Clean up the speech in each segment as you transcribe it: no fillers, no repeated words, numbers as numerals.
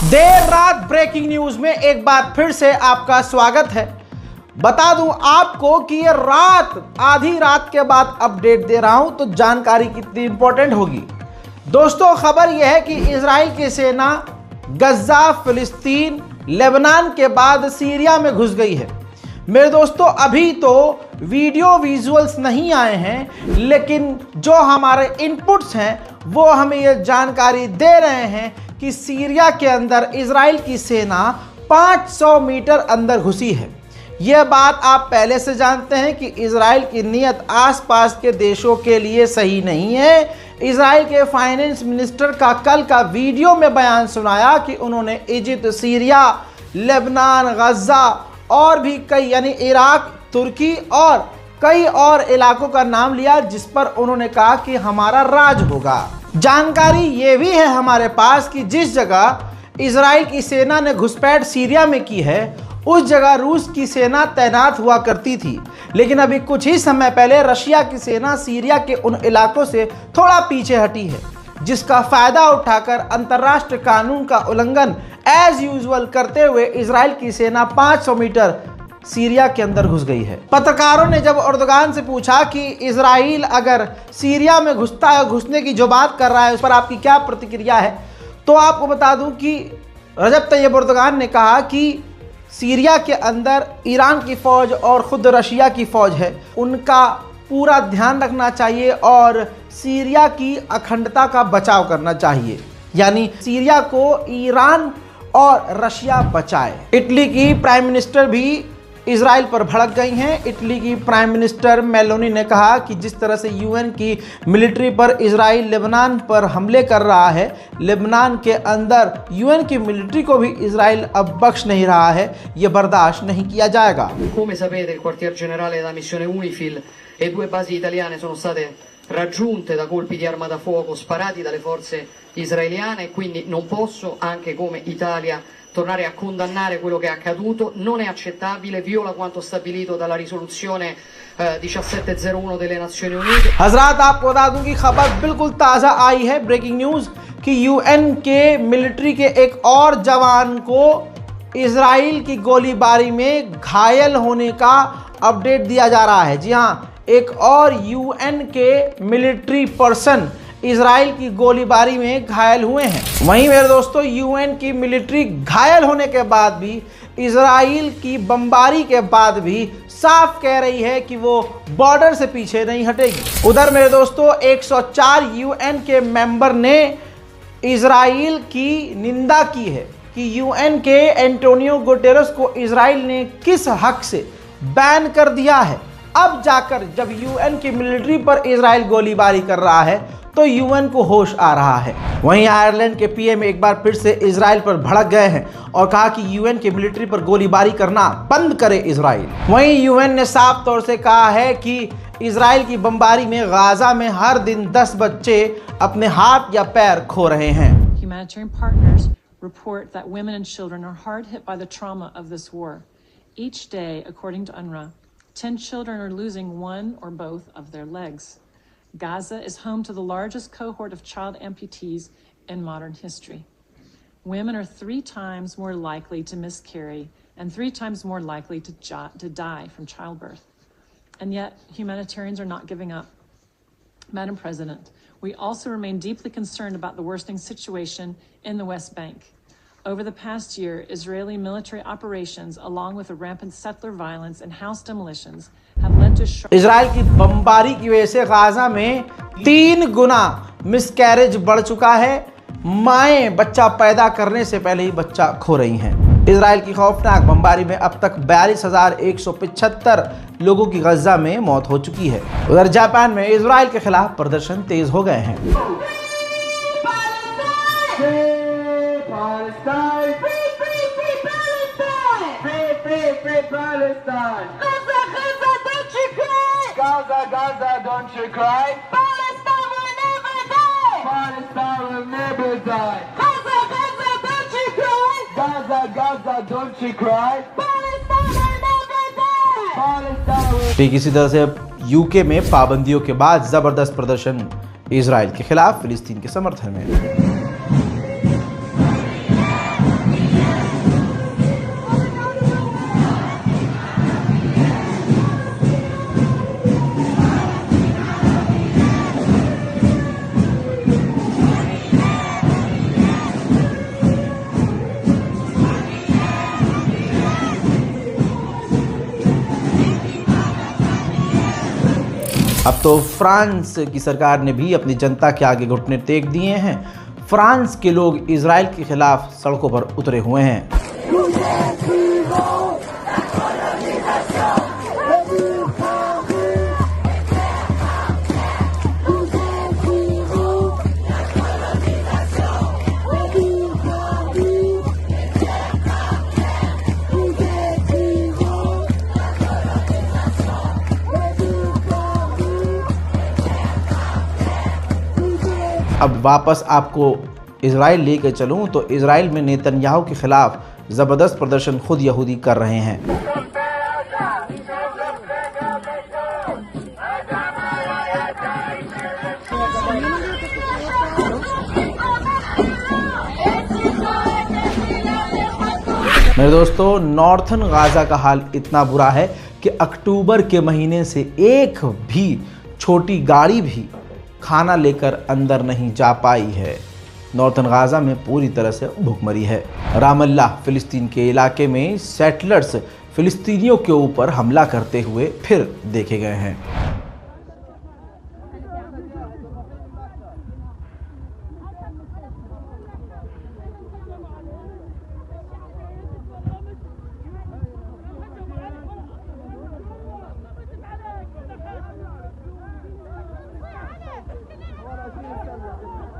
देर रात breaking news में एक बार फिर से आपका स्वागत है। बता दूं आपको कि ये रात आधी रात के बाद अपडेट दे रहा हूं तो जानकारी कितनी इंपॉर्टेंट होगी। दोस्तों, खबर यह है कि इजराइल की सेना गजा, फिलिस्तीन, लेबनान के बाद सीरिया में घुस गई है। मेरे दोस्तों, अभी तो वीडियो विजुअल्स नहीं आए हैं, लेकिन जो हमारे इनपुट्स हैं वो हमें ये जानकारी दे रहे हैं कि सीरिया के अंदर इजराइल की सेना 500 मीटर अंदर घुसी है। यह बात आप पहले से जानते हैं कि इजराइल की नीयत आसपास के देशों के लिए सही नहीं है। इजराइल के फाइनेंस मिनिस्टर का कल का वीडियो में बयान सुनाया कि उन्होंने इजिप्ट, सीरिया, लेबनान, गजा और भी कई यानी इराक, तुर्की और कई और इलाकों का नाम लिया, जिस पर उन्होंने कहा कि हमारा राज होगा। जानकारी ये भी है हमारे पास कि जिस जगह इजराइल की सेना ने घुसपैठ सीरिया में की है, उस जगह रूस की सेना तैनात हुआ करती थी, लेकिन अभी कुछ ही समय पहले रशिया की सेना सीरिया के उन इलाकों से थोड़ा पीछे हटी है, जिसका फायदा उठाकर अंतर्राष्ट्रीय कानून का उल्लंघन एज यूजुअल करते हुए इजराइल की सेना 500 मीटर सीरिया के अंदर घुस गई है। पत्रकारों ने जब एर्दोगान से पूछा कि इजराइल अगर सीरिया में घुसता है, घुसने की जो बात कर रहा है, उस पर आपकी क्या प्रतिक्रिया है, तो आपको बता दूं कि रजब तैयब एर्दोगान ने कहा कि सीरिया के अंदर ईरान की फौज और खुद रशिया की फौज है, उनका पूरा ध्यान रखना चाहिए और सीरिया की अखंडता का बचाव करना चाहिए, यानी सीरिया को ईरान और रशिया बचाए। इटली की प्राइम मिनिस्टर भी इजराइल पर भड़क गई हैं। इटली की प्राइम मिनिस्टर मेलोनी ने कहा कि जिस तरह से यूएन की मिलिट्री पर इजराइल लेबनान पर हमले कर रहा है, लेबनान के अंदर यूएन की मिलिट्री को भी इजराइल अब बख्श नहीं रहा है, ये बर्दाश्त नहीं किया जाएगा। Come sapete, il quartier generale della missione UNIFIL e 2 basi italiane sono state raggiunte da colpi di arma da fuoco sparati dalle forze israeliane, quindi non posso, anche come Italia, tornare a condannare quello che è accaduto. Non è accettabile, viola quanto stabilito dalla risoluzione 1701 delle Nazioni Unite। हजरात, आपको बता दूं कि खबर बिल्कुल ताज़ा आई है, breaking news, कि यूएन के मिलिट्री के एक और जवान को इजराइल की गोलीबारी में घायल होने का अपडेट दिया जा रहा है। जी हाँ, एक और यूएन के मिलिट्री पर्सन इजराइल की गोलीबारी में घायल हुए हैं। वहीं मेरे दोस्तों, यूएन की मिलिट्री घायल होने के बाद भी, इजराइल की बमबारी के बाद भी साफ कह रही है कि वो बॉर्डर से पीछे नहीं हटेगी। उधर मेरे दोस्तों, 104 यूएन के मेंबर ने इजराइल की निंदा की है कि यूएन के एंटोनियो गुटेरेस को इजराइल ने किस हक से बैन कर दिया है। अब जाकर जब यूएन की मिलिट्री पर इजराइल गोलीबारी कर रहा है तो यूएन को होश आ रहा है। वहीं आयरलैंड के पीएम एक बार फिर से इजराइल पर भड़क गए हैं और कहा कि यूएन की मिलिट्री पर गोलीबारी करना बंद करे इजराइल। वहीं यूएन ने साफ तौर से कहा है कि इजराइल की बमबारी में गाजा में हर दिन 10 बच्चे अपने हाथ या पैर खो रहे हैं। Humanitarian partners report that women and children are hard hit by the trauma of this war. Each day, according to UNRWA, 10 children are losing one or both of their legs. Gaza is home to the largest cohort of child amputees in modern history. Women are 3 times more likely to miscarry and 3 times more likely to die from childbirth. And yet, humanitarians are not giving up. Madam President, we also remain deeply concerned about the worsening situation in the West Bank. Over the past year, Israeli military operations, along with the rampant settler violence and house demolitions, have led to Israel की बमबारी की वजह से Gaza में 3 गुना miscarriage बढ़ चुका है। माएं बच्चा पैदा करने से पहले ही बच्चा खो रही हैं। इजराइल की खौफनाक बमबारी में अब तक 42,175 लोगों की गजा में मौत हो चुकी है। उधर जापान में इजराइल के खिलाफ प्रदर्शन तेज हो गए हैं। Gaza, don't you cry. Palestine will never die. Palestine will never die. Gaza, don't you cry. Gaza, don't you cry. Palestine will never die. Palestine will... ठीक इसी तरह से यूके में पाबंदियों के बाद जबरदस्त प्रदर्शन इजराइल के खिलाफ फिलिस्तीन के समर्थन में। अब तो फ्रांस की सरकार ने भी अपनी जनता के आगे घुटने टेक दिए हैं। फ्रांस के लोग इजराइल के खिलाफ सड़कों पर उतरे हुए हैं। अब वापस आपको इजराइल लेकर चलूं तो इजराइल में नेतन्याहू के खिलाफ ज़बरदस्त प्रदर्शन खुद यहूदी कर रहे हैं। मेरे दोस्तों, नॉर्थन गाज़ा का हाल इतना बुरा है कि अक्टूबर के महीने से एक भी छोटी गाड़ी भी खाना लेकर अंदर नहीं जा पाई है। नॉर्थन गाज़ा में पूरी तरह से भूखमरी है। रामल्ला फिलिस्तीन के इलाके में सेटलर्स फिलिस्तीनियों के ऊपर हमला करते हुए फिर देखे गए हैं।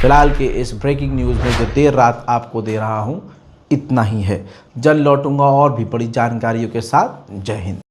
फिलहाल के इस ब्रेकिंग न्यूज़ में जो देर रात आपको दे रहा हूँ इतना ही है। जल्द लौटूंगा और भी बड़ी जानकारियों के साथ। जय हिंद।